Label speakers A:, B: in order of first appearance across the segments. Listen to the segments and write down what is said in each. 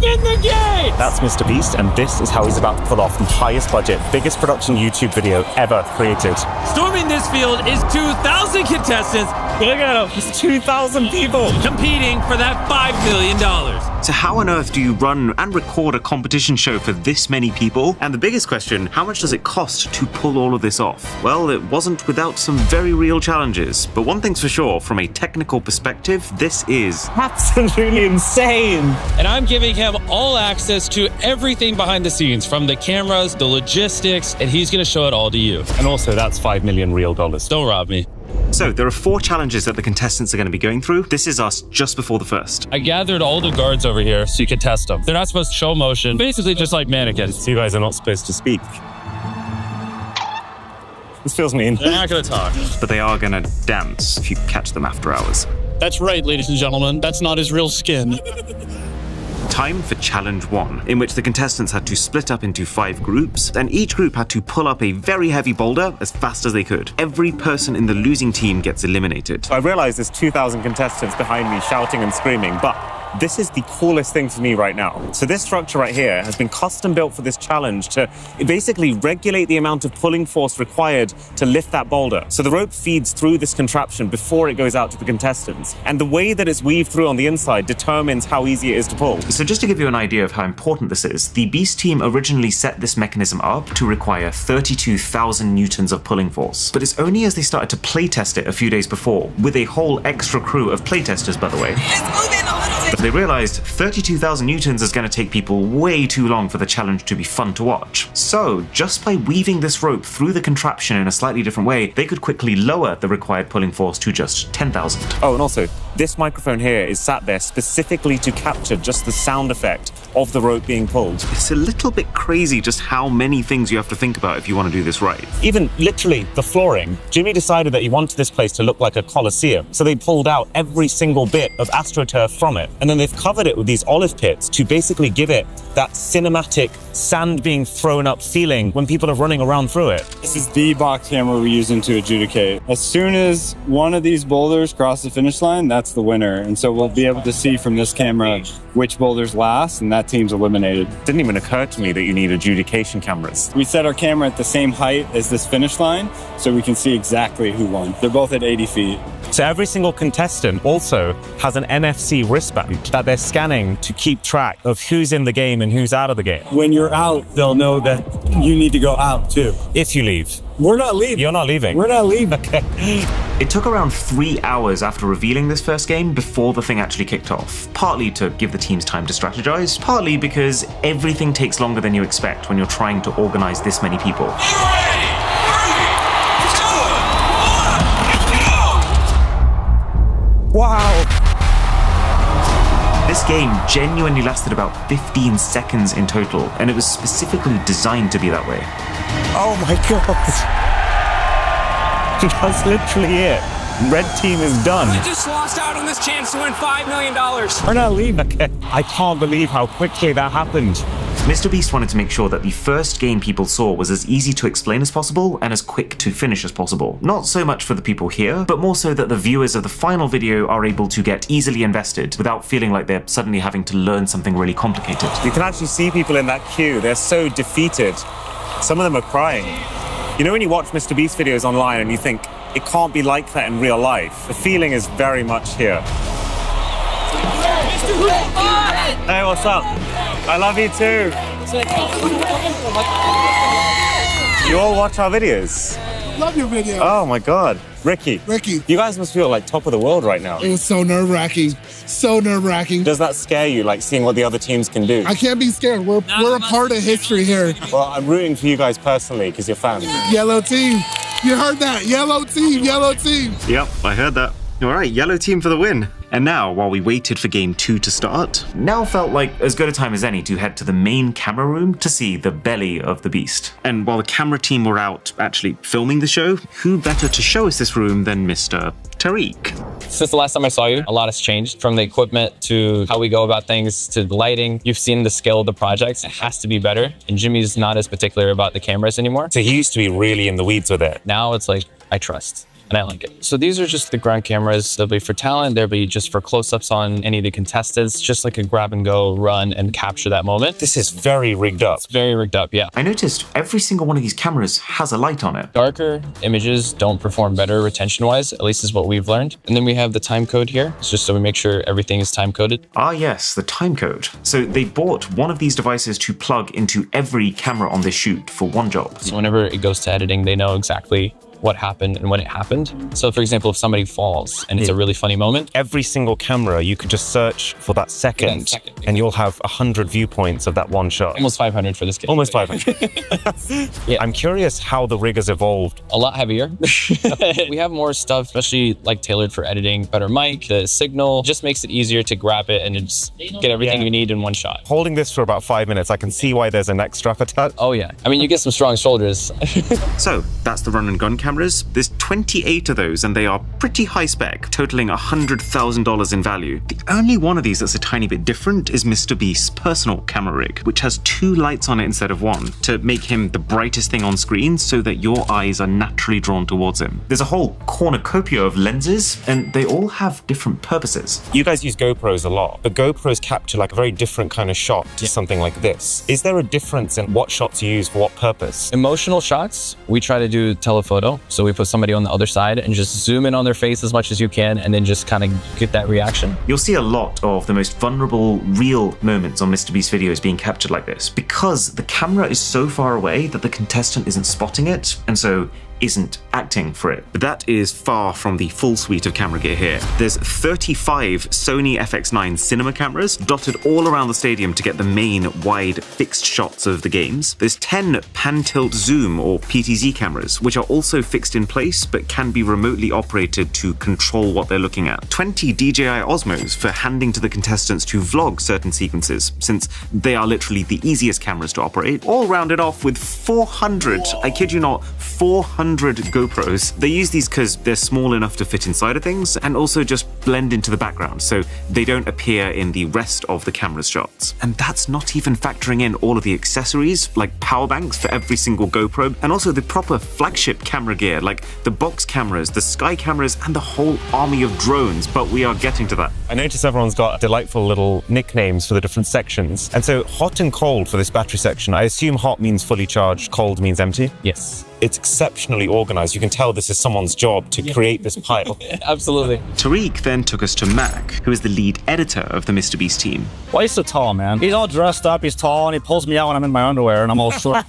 A: in the gate!
B: That's Mr. Beast, and this is how he's about to pull off the highest budget, biggest production YouTube video ever created.
A: Storming this field is 2,000 contestants.
B: Look at him, it's 2,000 people
A: competing for that $5 million.
C: So how on earth do you run and record a competition show for this many people? And the biggest question, how much does it cost to pull all of this off? Well, it wasn't without some very real challenges, but one thing's for sure, from a technical perspective, this is
B: absolutely insane.
A: And I'm giving him all access to everything behind the scenes, from the cameras, the logistics, and he's gonna show it all to you.
B: And also, that's $5 million real dollars.
A: Don't rob me.
C: So there are 4 challenges that the contestants are going to be going through. This is us just before the first.
A: I gathered all the guards over here so you can test them. They're not supposed to show motion, basically just like mannequins.
B: You guys are not supposed to speak. This feels mean.
A: They're not gonna talk.
C: But they are going to dance if you catch them after hours.
A: That's right, ladies and gentlemen. That's not his real skin.
C: Time for challenge 1, in which the contestants had to split up into 5 groups, and each group had to pull up a very heavy boulder as fast as they could. Every person in the losing team gets eliminated.
B: I realize there's 2,000 contestants behind me shouting and screaming, but this is the coolest thing for me right now. So this structure right here has been custom built for this challenge to basically regulate the amount of pulling force required to lift that boulder. So the rope feeds through this contraption before it goes out to the contestants. And the way that it's weaved through on the inside determines how easy it is to pull.
C: So just to give you an idea of how important this is, the Beast team originally set this mechanism up to require 32,000 newtons of pulling force. But it's only as they started to playtest it a few days before, with a whole extra crew of playtesters, by the way, but they realized 32,000 newtons is going to take people way too long for the challenge to be fun to watch. So just by weaving this rope through the contraption in a slightly different way, they could quickly lower the required pulling force to just 10,000.
B: Oh, and also, this microphone here is sat there specifically to capture just the sound effect of the rope being pulled.
C: It's a little bit crazy just how many things you have to think about if you want to do this right.
B: Even literally the flooring. Jimmy decided that he wanted this place to look like a coliseum, so they pulled out every single bit of AstroTurf from it, and then they've covered it with these olive pits to basically give it that cinematic sand being thrown up feeling when people are running around through it.
D: This is the box camera we're using to adjudicate. As soon as one of these boulders cross the finish line, that's the winner. And so we'll be able to see from this camera which boulders last, and that team's eliminated.
B: It didn't even occur to me that you need adjudication cameras.
D: We set our camera at the same height as this finish line so we can see exactly who won. They're both at 80 feet.
B: So every single contestant also has an NFC wristband that they're scanning to keep track of who's in the game and who's out of the game.
D: When you're out, they'll know that you need to go out too.
B: If you leave.
D: We're not leaving.
B: You're not leaving?
D: We're not leaving.
B: Okay.
C: It took around 3 hours after revealing this first game before the thing actually kicked off. Partly to give the teams time to strategize, partly because everything takes longer than you expect when you're trying to organize this many people.
B: Wow!
C: This game genuinely lasted about 15 seconds in total, and it was specifically designed to be that way.
B: Oh my god! That's literally it. Red team is done.
E: You just lost out on this chance to win $5 million.
B: We're not leaving. Okay. I can't believe how quickly that happened.
C: Mr. Beast wanted to make sure that the first game people saw was as easy to explain as possible and as quick to finish as possible. Not so much for the people here, but more so that the viewers of the final video are able to get easily invested without feeling like they're suddenly having to learn something really complicated.
B: You can actually see people in that queue. They're so defeated. Some of them are crying. You know when you watch Mr. Beast videos online and you think, it can't be like that in real life? The feeling is very much here. Hey, what's up? I love you too. You all watch our videos?
F: Love your video.
B: Oh my God. Ricky. You guys must feel like top of the world right now.
F: It was so nerve-wracking. So nerve-wracking.
B: Does that scare you, like seeing what the other teams can do?
F: I can't be scared. We're a part of history here.
B: Well, I'm rooting for you guys personally because you're fans.
F: Yellow team. You heard that. Yellow team. Yellow team.
C: Yep, I heard that. All right, yellow team for the win. And now, while we waited for game 2 to start, now felt like as good a time as any to head to the main camera room to see the belly of the beast. And while the camera team were out actually filming the show, who better to show us this room than Mr. Tariq?
G: Since the last time I saw you, a lot has changed, from the equipment to how we go about things to the lighting. You've seen the scale of the projects. It has to be better. And Jimmy's not as particular about the cameras anymore.
B: So he used to be really in the weeds with it.
G: Now it's like, I trust. and I like it. So these are just the ground cameras. They'll be for talent. They'll be just for close-ups on any of the contestants, just like a grab and go, run and capture that moment.
B: This is very rigged up.
G: It's very rigged up, yeah.
C: I noticed every single one of these cameras has a light on it.
G: Darker images don't perform better retention-wise, at least is what we've learned. And then we have the time code here. It's just so we make sure everything is time-coded.
C: Ah yes, the time code. So they bought one of these devices to plug into every camera on this shoot for one job.
G: So whenever it goes to editing, they know exactly what happened and when it happened. So for example, if somebody falls and it's a really funny moment,
B: Every single camera, you could just search for that second, and you'll have 100 viewpoints of that one shot.
G: almost 500 for this kit.
B: Almost 500.
G: Yeah.
B: I'm curious how the rig has evolved.
G: A lot heavier. We have more stuff, especially like tailored for editing, better mic, the signal just makes it easier to grab it and just get everything you need in one shot.
B: Holding this for about 5 minutes, I can see why there's a neck strap attached.
G: Oh yeah. I mean, you get some strong shoulders.
C: So that's the run and gun cameras. There's 28 of those and they are pretty high spec, totaling $100,000 in value. The only one of these that's a tiny bit different is Mr. Beast's personal camera rig, which has 2 lights on it instead of 1 to make him the brightest thing on screen so that your eyes are naturally drawn towards him. There's a whole cornucopia of lenses and they all have different purposes.
B: You guys use GoPros a lot, but GoPros capture like a very different kind of shot to something like this. Is there a difference in what shots you use for what purpose?
G: Emotional shots, we try to do telephoto. So we put somebody on the other side and just zoom in on their face as much as you can and then just kind of get that reaction.
C: You'll see a lot of the most vulnerable, real moments on Mr. Beast videos being captured like this because the camera is so far away that the contestant isn't spotting it, and so isn't acting for it. But that is far from the full suite of camera gear here. There's 35 Sony FX9 cinema cameras dotted all around the stadium to get the main wide fixed shots of the games. There's 10 pan tilt zoom or PTZ cameras, which are also fixed in place but can be remotely operated to control what they're looking at. 20 DJI Osmos for handing to the contestants to vlog certain sequences, since they are literally the easiest cameras to operate. All rounded off with 400, I kid you not, 400 GoPros. They use these because they're small enough to fit inside of things and also just blend into the background so they don't appear in the rest of the camera's shots. And that's not even factoring in all of the accessories like power banks for every single GoPro and also the proper flagship camera gear like the box cameras, the sky cameras and the whole army of drones, but we are getting to that.
B: I notice everyone's got delightful little nicknames for the different sections. And so hot and cold for this battery section, I assume hot means fully charged, cold means empty?
G: Yes.
B: It's exceptionally organized. You can tell this is someone's job to create this pile.
G: Absolutely.
C: Tariq then took us to Mac, who is the lead editor of the Mr. Beast team.
H: Why he's so tall, man? He's all dressed up, he's tall, and he pulls me out when I'm in my underwear and I'm all short.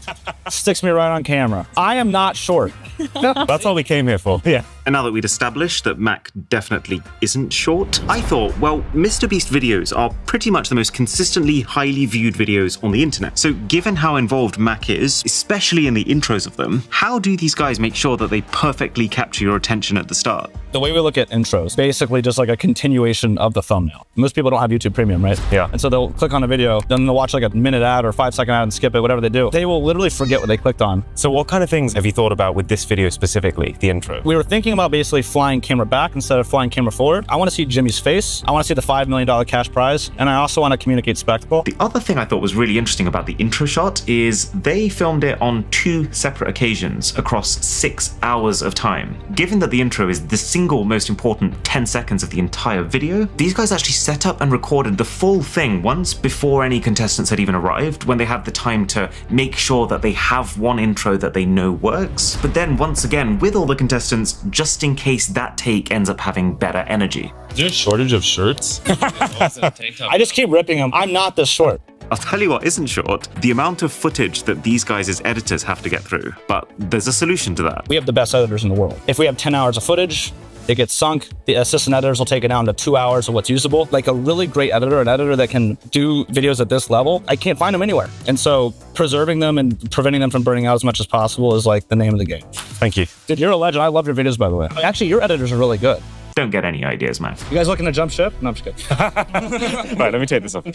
H: Sticks me right on camera. I am not short.
B: That's all we came here for. Yeah.
C: And now that we'd established that Mac definitely isn't short, I thought, well, Mr. Beast videos are pretty much the most consistently highly viewed videos on the internet. So given how involved Mac is, especially in the intros of them, how do these guys make sure that they perfectly capture your attention at the start?
H: The way we look at intros, basically just like a continuation of the thumbnail. Most people don't have YouTube Premium, right?
B: Yeah.
H: And so they'll click on a video, then they'll watch like a minute ad or 5-second ad and skip it, whatever they do. They will literally forget what they clicked on.
B: So what kind of things have you thought about with this video specifically, the intro?
H: We were thinking about basically flying camera back instead of flying camera forward. I want to see Jimmy's face. I want to see the $5 million cash prize. And I also want to communicate spectacle.
C: The other thing I thought was really interesting about the intro shot is they filmed it on 2 separate occasions across 6 hours of time. Given that the intro is the single most important 10 seconds of the entire video, these guys actually set up and recorded the full thing once before any contestants had even arrived, when they had the time to make sure that they have one intro that they know works. But then once again, with all the contestants, just in case that take ends up having better energy.
A: Is there a shortage of shirts?
H: I just keep ripping them. I'm not this short.
C: I'll tell you what isn't short, the amount of footage that these guys as editors have to get through. But there's a solution to that.
H: We have the best editors in the world. If we have 10 hours of footage, it gets sunk. The assistant editors will take it down to 2 hours of what's usable. Like a really great editor, an editor that can do videos at this level, I can't find them anywhere. And so preserving them and preventing them from burning out as much as possible is like the name of the game.
B: Thank you.
H: Dude, you're a legend. I love your videos, by the way. Actually, your editors are really good.
C: Don't get any ideas, man.
H: You guys looking to jump ship? No, I'm just kidding.
B: Right, let me take this off.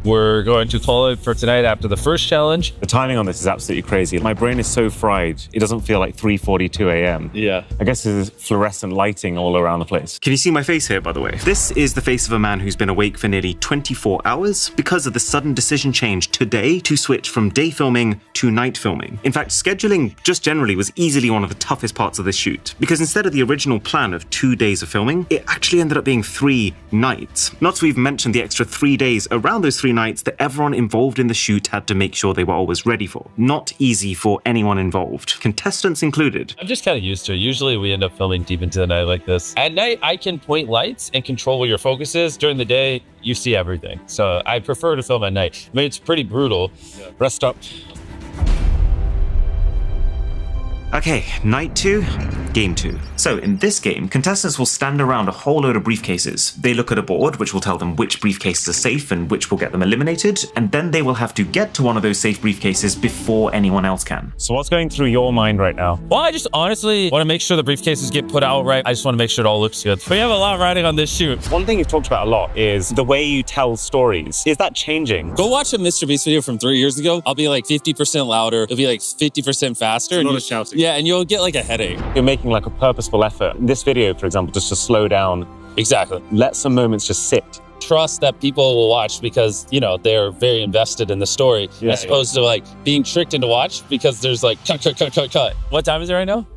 A: We're going to call it for tonight after the first challenge.
B: The timing on this is absolutely crazy. My brain is so fried, it doesn't feel like 3:42 a.m.
A: Yeah.
B: I guess there's fluorescent lighting all around the place.
C: Can you see my face here, by the way? This is the face of a man who's been awake for nearly 24 hours because of the sudden decision change today to switch from day filming to night filming. In fact, scheduling just generally was easily one of the toughest parts of this shoot, because instead of the original plan of 2 days of filming, it actually ended up being 3 nights. Not to even mention the extra 3 days around those 3 nights that everyone involved in the shoot had to make sure they were always ready for. Not easy for anyone involved, contestants included.
A: I'm just kind of used to it. Usually we end up filming deep into the night like this. At night, I can point lights and control where your focus is. During the day, you see everything. So I prefer to film at night. I mean, it's pretty brutal. Rest up.
C: Okay, night 2, game 2. So in this game, contestants will stand around a whole load of briefcases. They look at a board, which will tell them which briefcases are safe and which will get them eliminated, and then they will have to get to one of those safe briefcases before anyone else can.
B: So what's going through your mind right now?
A: Well, I just honestly want to make sure the briefcases get put out right. I just want to make sure it all looks good. We have a lot riding on this shoot.
B: One thing you've talked about a lot is the way you tell stories. Is that changing?
A: Go watch a Mr. Beast video from 3 years ago. I'll be like 50% louder. It'll be like 50% faster.
B: It's a lot of shouting.
A: Yeah, and you'll get like a headache.
B: You're making like a purposeful effort. In this video, for example, just to slow down.
A: Exactly.
B: Let some moments just sit.
A: Trust that people will watch because, you know, they're very invested in the story, as opposed to like being tricked into watch because there's like cut. What time is it right now?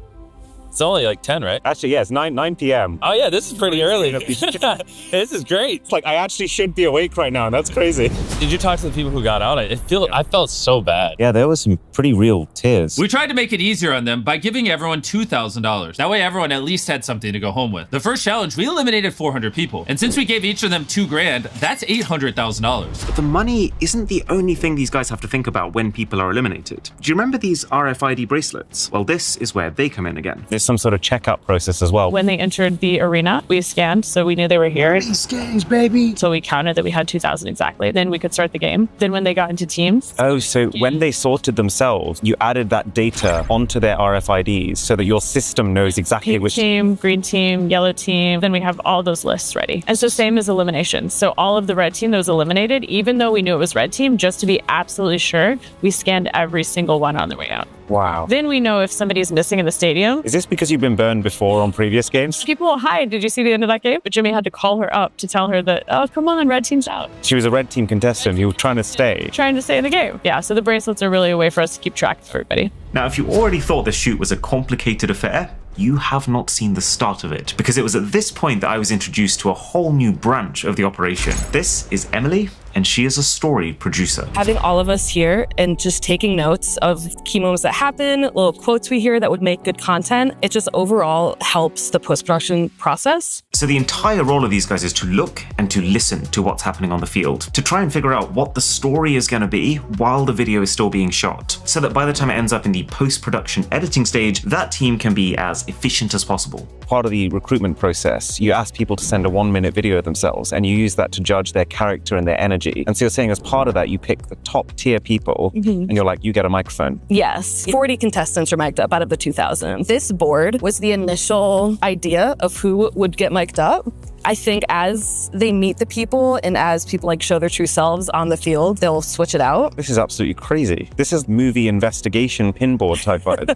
A: It's only like 10, right?
B: Actually, yeah, it's 9 p.m.
A: Oh yeah, this is pretty early. This is great.
B: It's like I actually should be awake right now, and that's crazy.
A: Did you talk to the people who got out? I felt so bad.
B: Yeah, there was some pretty real tears.
I: We tried to make it easier on them by giving everyone $2,000. That way everyone at least had something to go home with. The first challenge, we eliminated 400 people. And since we gave each of them $2,000, that's $800,000.
C: But the money isn't the only thing these guys have to think about when people are eliminated. Do you remember these RFID bracelets? Well, this is where they come in again.
B: There's some sort of checkout process as well.
J: When they entered the arena, we scanned, so we knew they were here.
F: Scans, baby.
J: So we counted that we had 2,000 exactly. Then we could start the game. Then when they got into teams.
B: Oh, so when they sorted themselves, you added that data onto their RFIDs so that your system knows exactly
J: Pink
B: which
J: team, green team, yellow team. Then we have all those lists ready. And so same as elimination. So all of the red team that was eliminated, even though we knew it was red team, just to be absolutely sure, we scanned every single one on their way out.
B: Wow.
J: Then we know if somebody's missing in the stadium.
B: Is this because you've been burned before on previous games?
J: People will hide. Did you see the end of that game? But Jimmy had to call her up to tell her that, oh, come on, red team's out.
B: She was a red team contestant who was trying to stay.
J: Trying to stay in the game. Yeah, so the bracelets are really a way for us to keep track of everybody.
C: Now, if you already thought the shoot was a complicated affair, you have not seen the start of it, because it was at this point that I was introduced to a whole new branch of the operation. This is Emily, and she is a story producer.
K: Having all of us here and just taking notes of key moments that happen, little quotes we hear that would make good content, it just overall helps the post-production process.
C: So the entire role of these guys is to look and to listen to what's happening on the field, to try and figure out what the story is going to be while the video is still being shot, so that by the time it ends up in the post-production editing stage, that team can be as efficient as possible.
B: Part of the recruitment process, you ask people to send a 1-minute video of themselves, and you use that to judge their character and their energy. And so you're saying as part of that, you pick the top tier people, and you're like, you get a microphone.
K: Yes, 40 contestants are mic'd up out of the 2,000. This board was the initial idea of who would get mic'd up. I think as they meet the people and as people like show their true selves on the field, they'll switch it out.
B: This is absolutely crazy. This is movie investigation pinboard type vibe.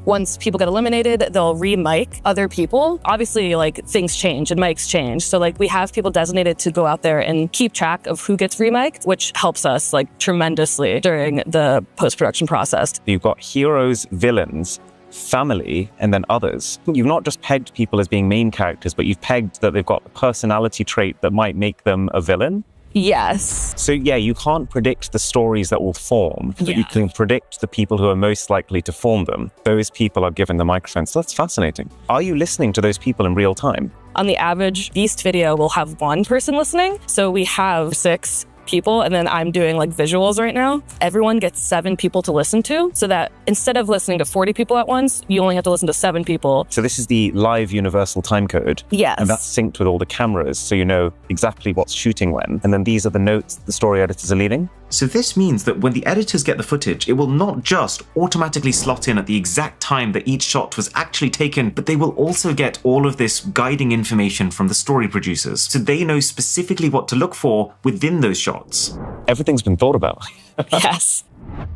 K: Once people get eliminated, they'll re-mic other people. Obviously, like, things change and mics change. So, like, we have people designated to go out there and keep track of who gets re-mic'd, which helps us, like, tremendously during the post-production process.
B: You've got heroes, villains, family, and then others. You've not just pegged people as being main characters, but you've pegged that they've got a personality trait that might make them a villain.
K: Yes.
B: So yeah, you can't predict the stories that will form, but you can predict the people who are most likely to form them. Those people are given the microphone. So that's fascinating. Are you listening to those people in real time?
K: On the average Beast video, we'll have one person listening. So we have 6 people, and then I'm doing like visuals right now. Everyone gets 7 people to listen to, so that instead of listening to 40 people at once, you only have to listen to 7 people.
B: So this is the live universal time code.
K: Yes.
B: And that's synced with all the cameras, so you know exactly what's shooting when. And then these are the notes the story editors are leading.
C: So this means that when the editors get the footage, it will not just automatically slot in at the exact time that each shot was actually taken, but they will also get all of this guiding information from the story producers, so they know specifically what to look for within those shots.
B: Everything's been thought about.
K: Yes.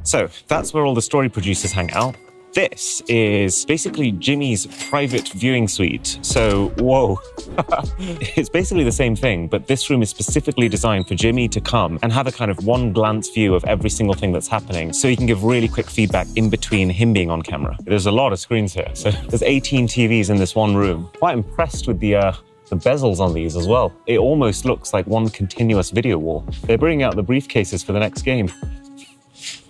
B: So that's where all the story producers hang out. This is basically Jimmy's private viewing suite. So, whoa. It's basically the same thing, but this room is specifically designed for Jimmy to come and have a kind of one glance view of every single thing that's happening, so he can give really quick feedback in between him being on camera. There's a lot of screens here. So there's 18 TVs in this one room. Quite impressed with the bezels on these as well. It almost looks like one continuous video wall. They're bringing out the briefcases for the next game.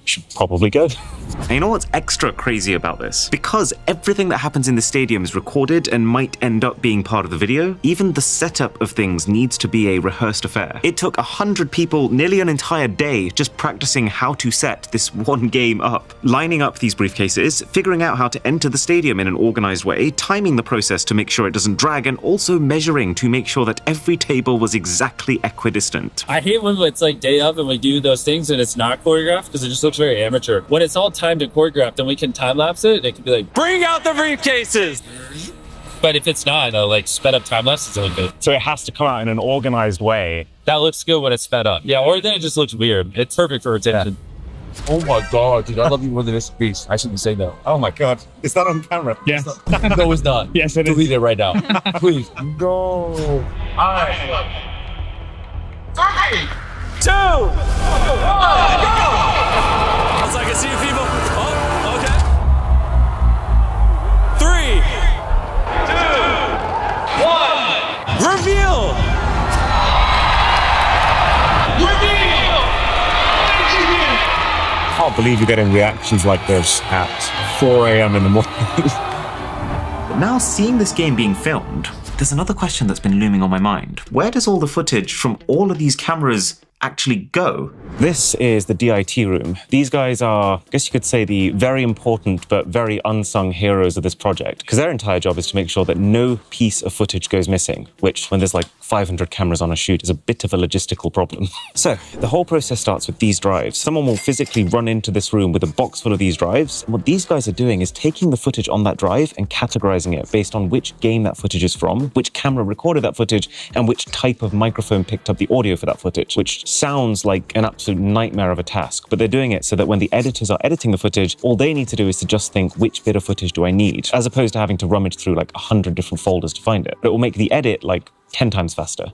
B: Should probably go.
C: And you know what's extra crazy about this? Because everything that happens in the stadium is recorded and might end up being part of the video, even the setup of things needs to be a rehearsed affair. It took 100 people nearly an entire day just practicing how to set this one game up, lining up these briefcases, figuring out how to enter the stadium in an organized way, timing the process to make sure it doesn't drag, and also measuring to make sure that every table was exactly equidistant.
A: I hate when it's like day of and we do those things and it's not choreographed because it just looks very amateur. When it's all timed and choreographed and we can time lapse it, it can be like, bring out the briefcases! But if it's not, like sped up time lapse, it's really good.
B: So it has to come out in an organized way.
A: That looks good when it's sped up. Yeah, or then it just looks weird. It's perfect for attention. Yeah. Oh my god, dude, I love you more than this piece. I shouldn't say no.
B: Oh my god. Is that on camera?
A: Yes. No, it's not.
B: Yes, it is.
A: Delete it right now. Please.
B: Go.
A: 5, 3, 2, 1, go! As I can see people. Oh, okay. 3, 2, 1. Reveal! Reveal!
B: I can't believe you're getting reactions like this at 4 a.m. in the morning.
C: But now, seeing this game being filmed, there's another question that's been looming on my mind. Where does all the footage from all of these cameras actually go?
B: This is the DIT room. These guys are, I guess you could say, the very important but very unsung heroes of this project, because their entire job is to make sure that no piece of footage goes missing, which, when there's like 500 cameras on a shoot, is a bit of a logistical problem. So the whole process starts with these drives. Someone will physically run into this room with a box full of these drives. And what these guys are doing is taking the footage on that drive and categorizing it based on which game that footage is from, which camera recorded that footage, and which type of microphone picked up the audio for that footage, which sounds like an absolute nightmare of a task, but they're doing it so that when the editors are editing the footage, all they need to do is to just think, which bit of footage do I need, as opposed to having to rummage through like 100 different folders to find it. But it will make the edit like 10 times faster.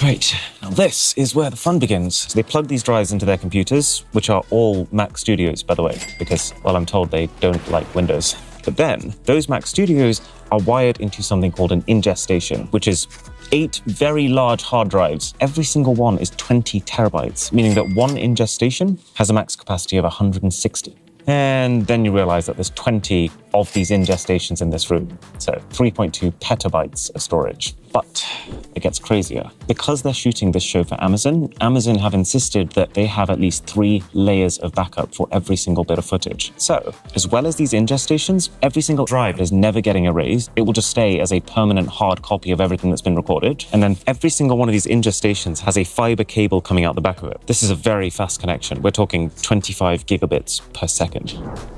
B: Right, now this is where the fun begins. So they plug these drives into their computers, which are all Mac Studios, by the way, because, well, I'm told they don't like Windows. But then, those Mac Studios are wired into something called an ingest station, which is 8 very large hard drives. Every single one is 20 terabytes, meaning that one ingest station has a max capacity of 160. And then you realize that there's 20 of these ingest stations in this room. So 3.2 petabytes of storage. But it gets crazier. Because they're shooting this show for Amazon, Amazon have insisted that they have at least 3 layers of backup for every single bit of footage. So, as well as these ingest stations, every single drive is never getting erased. It will just stay as a permanent hard copy of everything that's been recorded. And then every single one of these ingest stations has a fiber cable coming out the back of it. This is a very fast connection. We're talking 25 gigabits per second.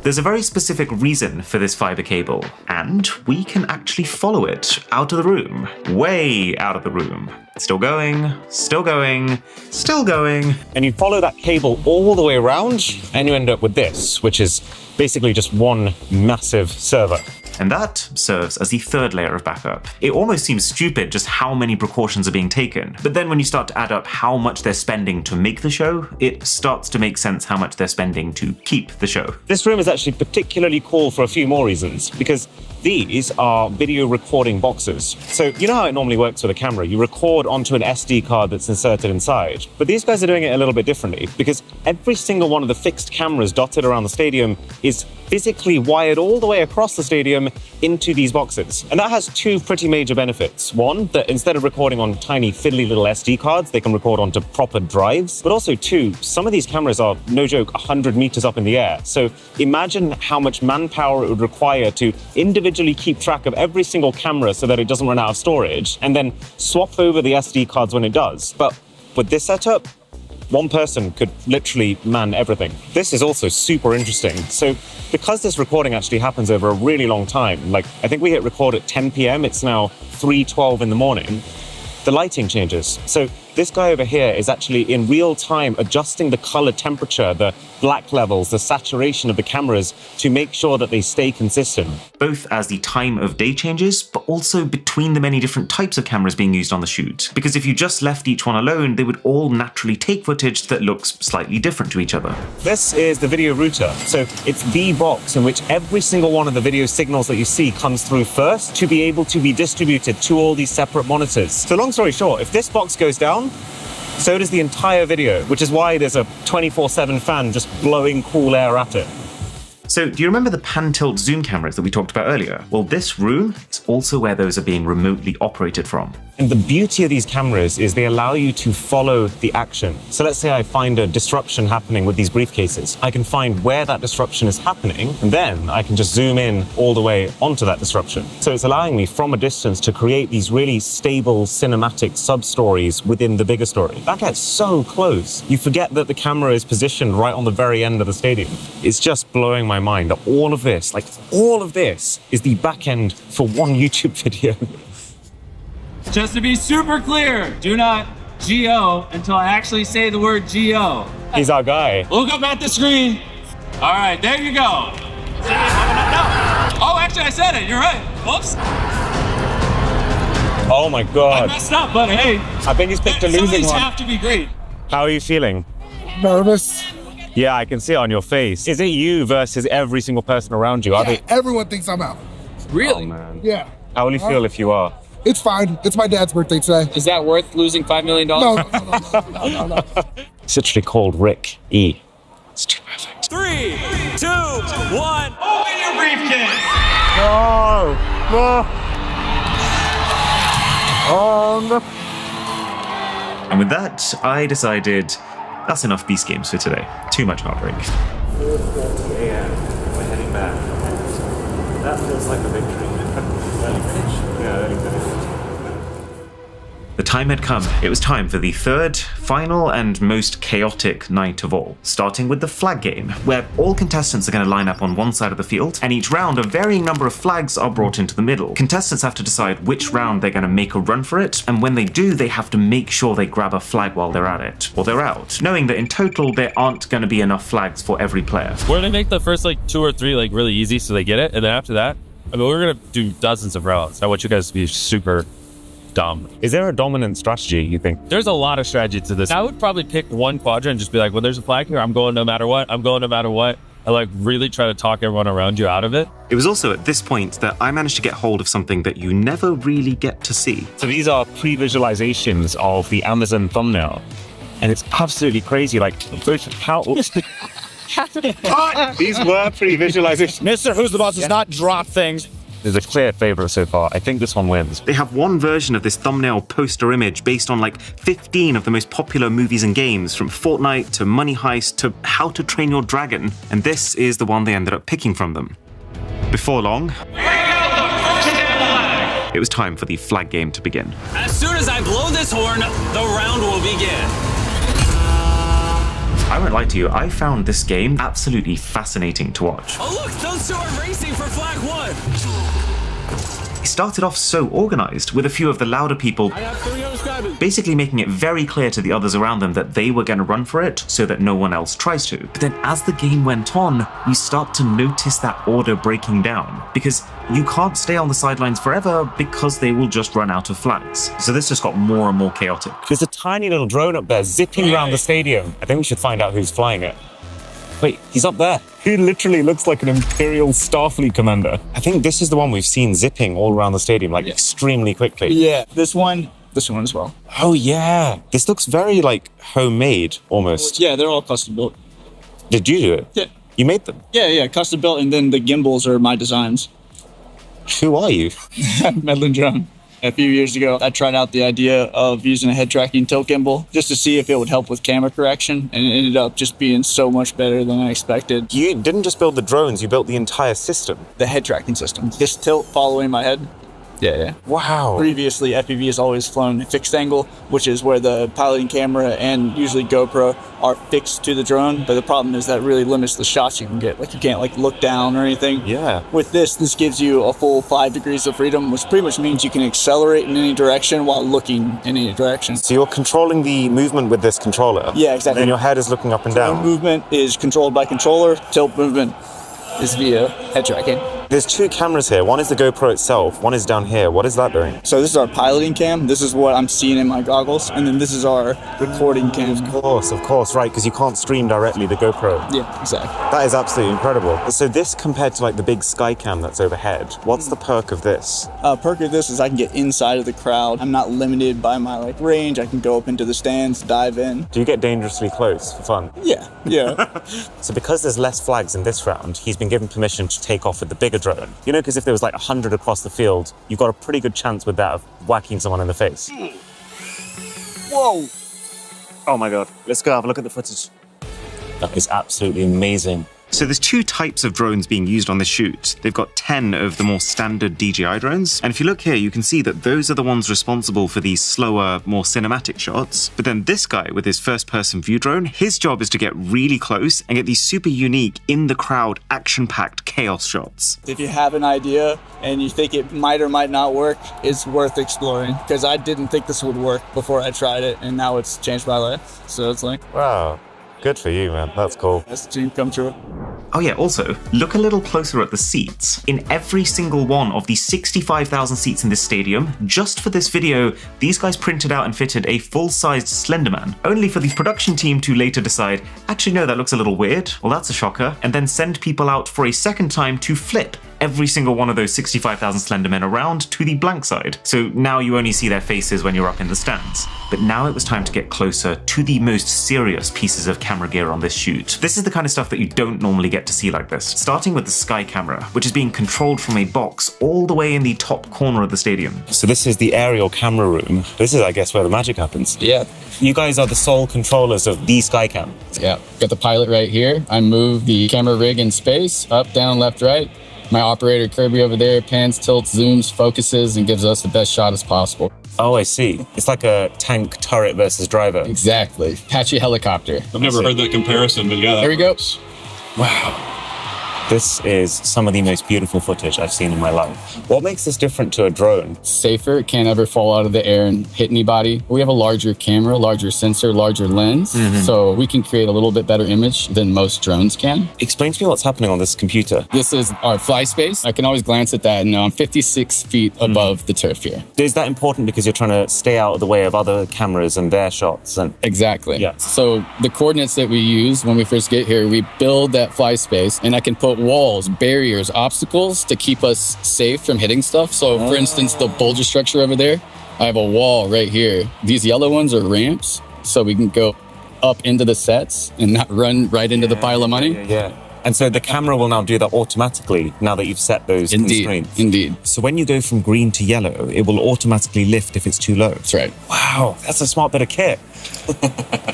C: There's a very specific reason for this fiber cable, and we can actually follow it out of the room. Way out of the room. Still going, still going, still going.
B: And you follow that cable all the way around, and you end up with this, which is basically just one massive server.
C: And that serves as the third layer of backup. It almost seems stupid just how many precautions are being taken. But then when you start to add up how much they're spending to make the show, it starts to make sense how much they're spending to keep the show.
B: This room is actually particularly cool for a few more reasons, because these are video recording boxes. So you know how it normally works with a camera. You record onto an SD card that's inserted inside. But these guys are doing it a little bit differently, because every single one of the fixed cameras dotted around the stadium is physically wired all the way across the stadium into these boxes. And that has 2 pretty major benefits. One, that instead of recording on tiny fiddly little SD cards, they can record onto proper drives. But also 2, some of these cameras are, no joke, 100 meters up in the air. So imagine how much manpower it would require to individually keep track of every single camera so that it doesn't run out of storage, and then swap over the SD cards when it does. But with this setup, One person could literally man everything. This is also super interesting. So because this recording actually happens over a really long time, like I think we hit record at 10 p.m. It's now 3:12 in the morning. The lighting changes. So this guy over here is actually in real time adjusting the color temperature, the black levels, the saturation of the cameras to make sure that they stay consistent.
C: Both as the time of day changes, but also between the many different types of cameras being used on the shoot. Because if you just left each one alone, they would all naturally take footage that looks slightly different to each other.
B: This is the video router. So it's the box in which every single one of the video signals that you see comes through first to be able to be distributed to all these separate monitors. So long story short, if this box goes down, so does the entire video, which is why there's a 24/7 fan just blowing cool air at it.
C: So do you remember the pan-tilt zoom cameras that we talked about earlier? Well, this room is also where those are being remotely operated from.
B: And the beauty of these cameras is they allow you to follow the action. So let's say I find a disruption happening with these briefcases. I can find where that disruption is happening, and then I can just zoom in all the way onto that disruption. So it's allowing me from a distance to create these really stable cinematic sub-stories within the bigger story. That gets so close. You forget that the camera is positioned right on the very end of the stadium. It's just blowing my mind that all of this, like all of this, is the back end for one YouTube video.
E: Just to be super clear, do not GO until I actually say the word GO.
B: He's our guy.
E: Look up at the screen. All right, there you go. Oh, actually, I said it. You're right. Whoops.
B: Oh my God.
E: I messed up, but hey.
B: I think he's picked a losing one.
E: Some of these have to be great.
B: How are you feeling?
F: Nervous.
B: Yeah, I can see it on your face. Is it you versus every single person around you?
F: Yeah, everyone thinks I'm out.
E: Really?
B: Oh, man.
F: Yeah.
B: How will you feel if you are?
F: It's fine. It's my dad's birthday today.
E: Is that worth losing $5 million?
F: No.
B: It's literally called Rick E. It's too perfect.
E: 3, 2, 1. Open your briefcase.
B: No. Oh, no.
C: And with that, I decided that's enough Beast Games for today. Too much heartbreak.
B: 4:40 a.m. We're heading back. That feels like a victory. Early finish? Yeah, early finish.
C: The time had come. It was time for the third, final, and most chaotic night of all. Starting with the flag game, where all contestants are going to line up on one side of the field, and each round a varying number of flags are brought into the middle. Contestants have to decide which round they're going to make a run for it, and when they do, they have to make sure they grab a flag while they're at it, or they're out, knowing that in total there aren't going to be enough flags for every player.
A: We're gonna make the first like 2 or 3 like really easy so they get it, and then after that, I mean, we're gonna do dozens of rounds. I want you guys to be super dumb.
B: Is there a dominant strategy, you think?
A: There's a lot of strategy to this. I would probably pick one quadrant and just be like, when there's a flag here, I'm going no matter what. I'm going no matter what. I like really try to talk everyone around you out of it.
C: It was also at this point that I managed to get hold of something that you never really get to see.
B: So these are pre-visualizations of the Amazon thumbnail. And it's absolutely crazy. Like, how... These were pre-visualizations.
H: Mr. Who's the Boss does not drop things.
B: There's a clear favorite so far. I think this one wins.
C: They have one version of this thumbnail poster image based on like 15 of the most popular movies and games, from Fortnite to Money Heist to How to Train Your Dragon, and this is the one they ended up picking from them. Before long, it was time for the flag game to begin.
E: As soon as I blow this horn, the round will begin.
C: I won't lie to you, I found this game absolutely fascinating to watch.
E: Oh look, those two are racing for flag 1.
C: It started off so organized, with a few of the louder people basically making it very clear to the others around them that they were going to run for it so that no one else tries to. But then as the game went on, you start to notice that order breaking down, because you can't stay on the sidelines forever because they will just run out of flags. So this just got more and more chaotic.
B: There's a tiny little drone up there zipping around the stadium. I think we should find out who's flying it. Wait, he's up there. He literally looks like an Imperial Starfleet commander. I think this is the one we've seen zipping all around the stadium, like extremely quickly.
H: Yeah, this one as well.
B: Oh yeah. This looks very like homemade almost.
H: Yeah, they're all custom built.
B: Did you do it?
H: Yeah.
B: You made them?
H: Yeah, custom built, and then the gimbals are my designs.
B: Who are you?
H: Medlin Drone. A few years ago, I tried out the idea of using a head tracking tilt gimbal just to see if it would help with camera correction, and it ended up just being so much better than I expected.
B: You didn't just build the drones, you built the entire system.
H: The head tracking system. Just tilt following my head. Yeah.
B: Wow.
L: Previously, FPV has always flown fixed angle, which is where the piloting camera and usually GoPro are fixed to the drone. But the problem is that really limits the shots you can get. Like you can't like look down or anything.
B: Yeah.
L: With this gives you a full 5 degrees of freedom, which pretty much means you can accelerate in any direction while looking in any direction.
B: So you're controlling the movement with this controller.
L: Yeah, exactly.
B: And your head is looking up and down.
L: Movement is controlled by controller. Tilt movement is via head tracking.
B: There's 2 cameras here. One is the GoPro itself. One is down here. What is that doing?
L: So this is our piloting cam. This is what I'm seeing in my goggles. And then this is our recording cam.
B: Of course, right, because you can't stream directly the GoPro.
L: Yeah, exactly.
B: That is absolutely incredible. So this compared to like the big sky cam that's overhead, what's the perk of this?
L: Perk of this is I can get inside of the crowd. I'm not limited by my like range. I can go up into the stands, dive in.
B: Do you get dangerously close for fun?
L: Yeah.
B: So because there's less flags in this round, he's been given permission to take off with the bigger drone. You know, because if there was like 100 across the field, you've got a pretty good chance with that of whacking someone in the face.
L: Whoa!
B: Oh my God. Let's go have a look at the footage. That is absolutely amazing.
C: So there's 2 types of drones being used on this shoot. They've got 10 of the more standard DJI drones. And if you look here, you can see that those are the ones responsible for these slower, more cinematic shots. But then this guy with his first-person view drone, his job is to get really close and get these super unique, in-the-crowd, action-packed chaos shots.
L: If you have an idea and you think it might or might not work, it's worth exploring. Because I didn't think this would work before I tried it, and now it's changed my life. So it's like,
B: wow. Good for you, man. That's cool.
L: That's a dream come true.
C: Oh yeah, also, look a little closer at the seats. In every single one of the 65,000 seats in this stadium, just for this video, these guys printed out and fitted a full-sized Slenderman, only for the production team to later decide, actually no, that looks a little weird, well that's a shocker, and then send people out for a second time to flip every single one of those 65,000 Slendermen around to the blank side. So now you only see their faces when you're up in the stands. But now it was time to get closer to the most serious pieces of camera gear on this shoot. This is the kind of stuff that you don't normally get to see like this. Starting with the Sky camera, which is being controlled from a box all the way in the top corner of the stadium.
B: So this is the aerial camera room. This is, I guess, where the magic happens.
M: Yeah.
B: You guys are the sole controllers of the Sky cam.
M: Yeah. Got the pilot right here. I move the camera rig in space, up, down, left, right. My operator, Kirby, over there, pans, tilts, zooms, focuses, and gives us the best shot as possible.
B: Oh, I see. It's like a tank turret versus driver.
M: Exactly. Apache helicopter.
N: I've never heard that comparison, but yeah.
M: There we go.
B: Wow. This is some of the most beautiful footage I've seen in my life. What makes this different to a drone?
M: Safer, it can't ever fall out of the air and hit anybody. We have a larger camera, larger sensor, larger lens, so we can create a little bit better image than most drones can.
B: Explain to me what's happening on this computer.
M: This is our fly space. I can always glance at that and know I'm 56 feet above the turf here.
B: Is that important because you're trying to stay out of the way of other cameras and their shots? And
M: exactly.
B: Yeah.
M: So the coordinates that we use when we first get here, we build that fly space and I can put walls, barriers, obstacles to keep us safe from hitting stuff. So for instance, the boulder structure over there, I have a wall right here. These yellow ones are ramps, so we can go up into the sets and not run right into the pile of money.
B: Yeah. And so the camera will now do that automatically now that you've set those constraints.
M: Indeed.
B: So when you go from green to yellow, it will automatically lift if it's too low.
M: That's right.
B: Wow, that's a smart bit of kit.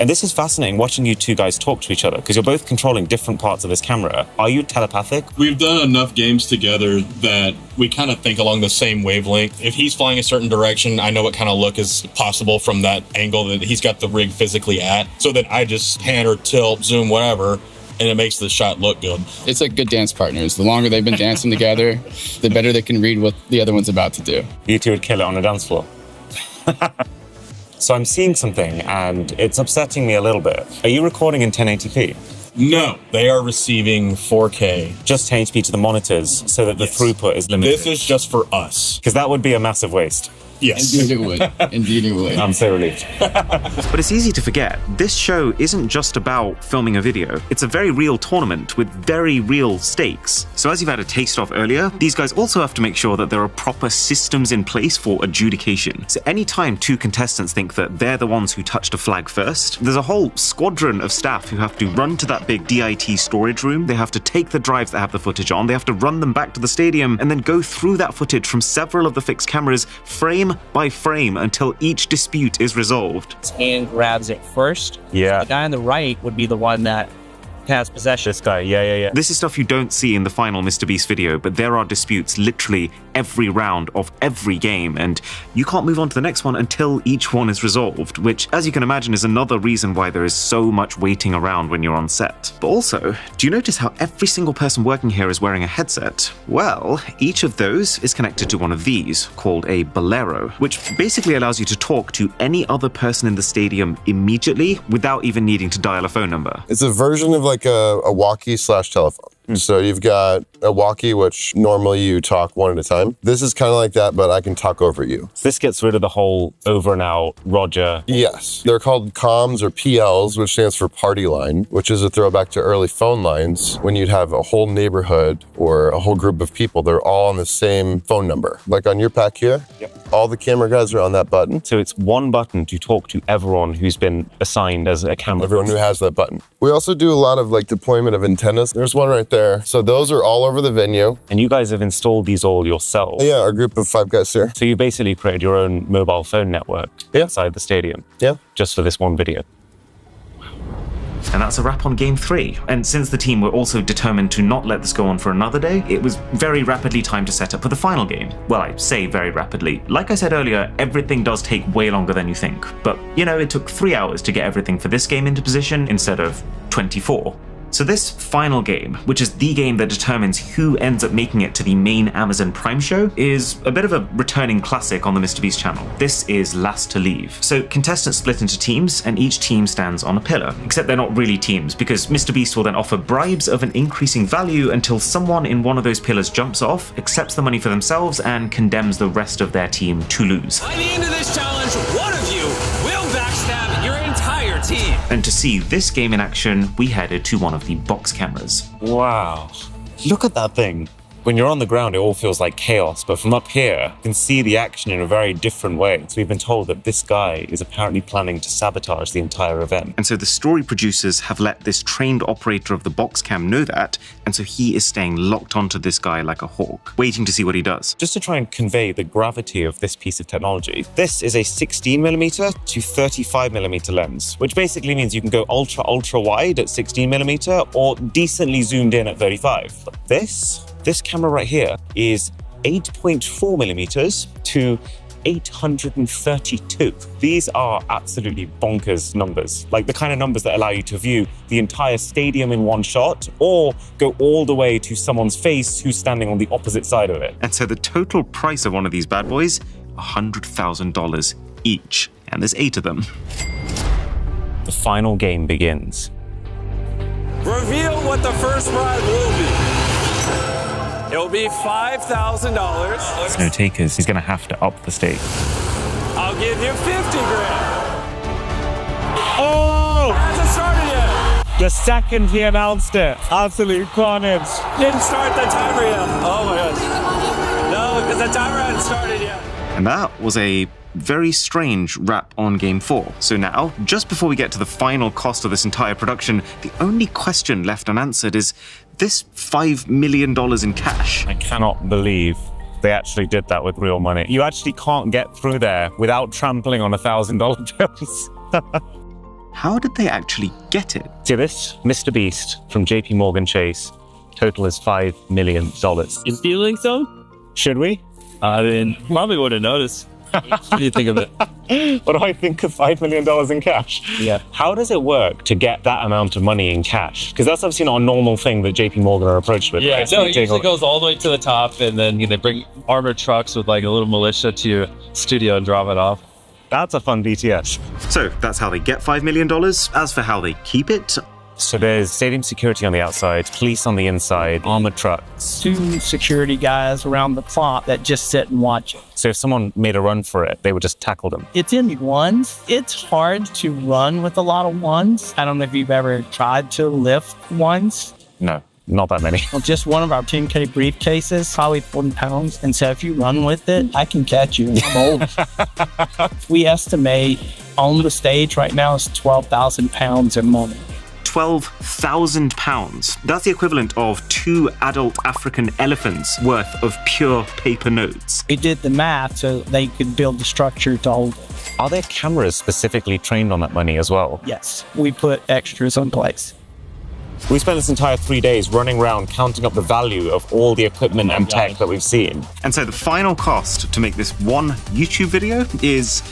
B: And this is fascinating watching you two guys talk to each other because you're both controlling different parts of this camera. Are you telepathic?
N: We've done enough games together that we kind of think along the same wavelength. If he's flying a certain direction, I know what kind of look is possible from that angle that he's got the rig physically at. So that I just pan or tilt, zoom, whatever, and it makes the shot look good.
M: It's like good dance partners. The longer they've been dancing together, the better they can read what the other one's about to do.
B: You two would kill it on a dance floor. So I'm seeing something and it's upsetting me a little bit. Are you recording in 1080p?
N: No, they are receiving 4K.
B: Just 1080p to the monitors so that the throughput is limited.
N: This is just for us.
B: Because that would be a massive waste.
N: Yes.
M: Indeed it would. Indeed it would.
B: I'm so relieved.
C: But it's easy to forget, this show isn't just about filming a video. It's a very real tournament with very real stakes. So as you've had a taste of earlier, these guys also have to make sure that there are proper systems in place for adjudication. So anytime two contestants think that they're the ones who touched a flag first, there's a whole squadron of staff who have to run to that big DIT storage room. They have to take the drives that have the footage on, they have to run them back to the stadium, and then go through that footage from several of the fixed cameras frame by frame until each dispute is resolved.
O: His hand grabs it first.
B: Yeah.
O: The guy on the right would be the one that
H: has possession.
A: This guy, yeah.
C: This is stuff you don't see in the final MrBeast video, but there are disputes literally every round of every game, and you can't move on to the next one until each one is resolved, which, as you can imagine, is another reason why there is so much waiting around when you're on set. But also, do you notice how every single person working here is wearing a headset? Well, each of those is connected to one of these, called a Bolero, which basically allows you to talk to any other person in the stadium immediately without even needing to dial a phone number.
O: It's a version of like a walkie/telephone. So you've got a walkie, which normally you talk one at a time. This is kind of like that, but I can talk over you.
A: So this gets rid of the whole over and out Roger.
O: Yes. They're called comms or PLs, which stands for party line, which is a throwback to early phone lines when you'd have a whole neighborhood or a whole group of people. They're all on the same phone number. Like on your pack here, all the camera guys are on that button.
A: So it's one button to talk to everyone who's been assigned as a camera.
O: Everyone who has that button. We also do a lot of like deployment of antennas. There's one right there. So those are all over the venue.
A: And you guys have installed these all yourselves?
O: Yeah, our group of 5 guys here.
A: So you basically created your own mobile phone network inside the stadium?
O: Yeah.
A: Just for this one video?
C: And that's a wrap on Game 3. And since the team were also determined to not let this go on for another day, it was very rapidly time to set up for the final game. Well, I say very rapidly. Like I said earlier, everything does take way longer than you think. But, you know, it took 3 hours to get everything for this game into position instead of 24. So this final game, which is the game that determines who ends up making it to the main Amazon Prime show, is a bit of a returning classic on the MrBeast channel. This is Last to Leave. So contestants split into teams, and each team stands on a pillar, except they're not really teams, because MrBeast will then offer bribes of an increasing value until someone in one of those pillars jumps off, accepts the money for themselves, and condemns the rest of their team to lose.
P: By the end of this challenge, one of you will backstab your entire team.
C: And to see this game in action, we headed to one of the box cameras.
A: Wow. Look at that thing. When you're on the ground, it all feels like chaos, but from up here, you can see the action in a very different way. So we've been told that this guy is apparently planning to sabotage the entire event.
C: And so the story producers have let this trained operator of the box cam know that, and so he is staying locked onto this guy like a hawk, waiting to see what he does.
A: Just to try and convey the gravity of this piece of technology, this is a 16mm to 35mm lens, which basically means you can go ultra wide at 16mm or decently zoomed in at 35. But this camera right here is 8.4mm to 832. These are absolutely bonkers numbers, like the kind of numbers that allow you to view the entire stadium in one shot or go all the way to someone's face who's standing on the opposite side of it.
C: And so the total price of one of these bad boys, $100,000 each, and there's 8 of them.
A: The final game begins.
P: Reveal what the first ride will be. It'll be $5,000.
B: There's no takers. He's going to have to up the stake.
P: I'll give you 50 grand.
A: Oh!
P: Hasn't started yet.
A: The second he announced it, absolute carnage.
P: Didn't start the timer yet. Oh my gosh. No, because the timer hadn't started yet.
C: And that was a very strange wrap on Game 4. So now, just before we get to the final cost of this entire production, the only question left unanswered is this $5 million in cash.
A: I cannot believe they actually did that with real money. You actually can't get through there without trampling on $1,000 bills.
C: How did they actually get it?
A: See this? MrBeast from JP Morgan Chase. Total is $5 million.
Q: You feeling so?
A: Should we?
Q: I mean, probably would have noticed. What do you think of it?
A: What do I think of $5 million in cash?
Q: Yeah.
A: How does it work to get that amount of money in cash? Because that's obviously not a normal thing that JP Morgan are approached with.
Q: Yeah,
A: right?
Q: no, it usually goes all the way to the top, and then they bring armored trucks with like a little militia to your studio and drop it off.
A: That's a fun BTS.
C: So that's how they get $5 million. As for how they keep it,
A: so there's stadium security on the outside, police on the inside, armored trucks.
L: 2 security guys around the clock that just sit and watch it.
A: So if someone made a run for it, they would just tackle them.
L: It's in ones. It's hard to run with a lot of ones. I don't know if you've ever tried to lift ones.
A: No, not that many.
L: Well, just one of our 10K briefcases, probably 40 pounds. And so if you run with it, I can catch you. I'm old. We estimate on the stage right now is 12,000 pounds in money.
C: 12,000 pounds. That's the equivalent of 2 adult African elephants worth of pure paper notes.
L: We did the math so they could build the structure to hold it.
A: Are there cameras specifically trained on that money as well?
L: Yes, we put extras in place.
B: We spent this entire 3 days running around counting up the value of all the equipment and tech that we've seen.
C: And so the final cost to make this one YouTube video is,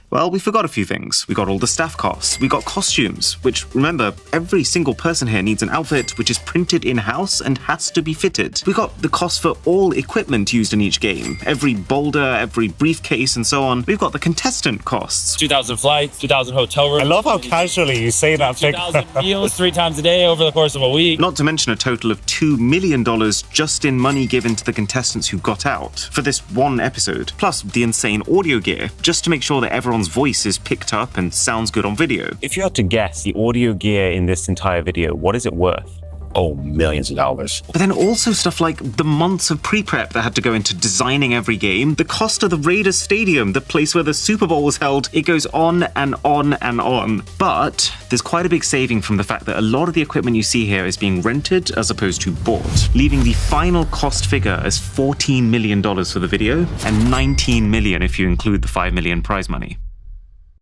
C: well, we forgot a few things. We got all the staff costs. We got costumes, which, remember, every single person here needs an outfit which is printed in-house and has to be fitted. We got the cost for all equipment used in each game. Every boulder, every briefcase, and so on. We've got the contestant costs.
A: 2,000 flights, 2,000 hotel rooms.
B: I love how casually you say that figure.
A: 2,000 meals 3 times a day over the course of a week.
C: Not to mention a total of $2 million just in money given to the contestants who got out for this one episode. Plus the insane audio gear, just to make sure that everyone's voice is picked up and sounds good on video.
B: If you had to guess the audio gear in this entire video, what is it worth?
H: Oh, millions of dollars.
C: But then also stuff like the months of pre-prep that had to go into designing every game, the cost of the Raiders Stadium, the place where the Super Bowl was held, it goes on and on and on. But there's quite a big saving from the fact that a lot of the equipment you see here is being rented as opposed to bought, leaving the final cost figure as $14 million for the video and $19 million if you include the $5 million prize money.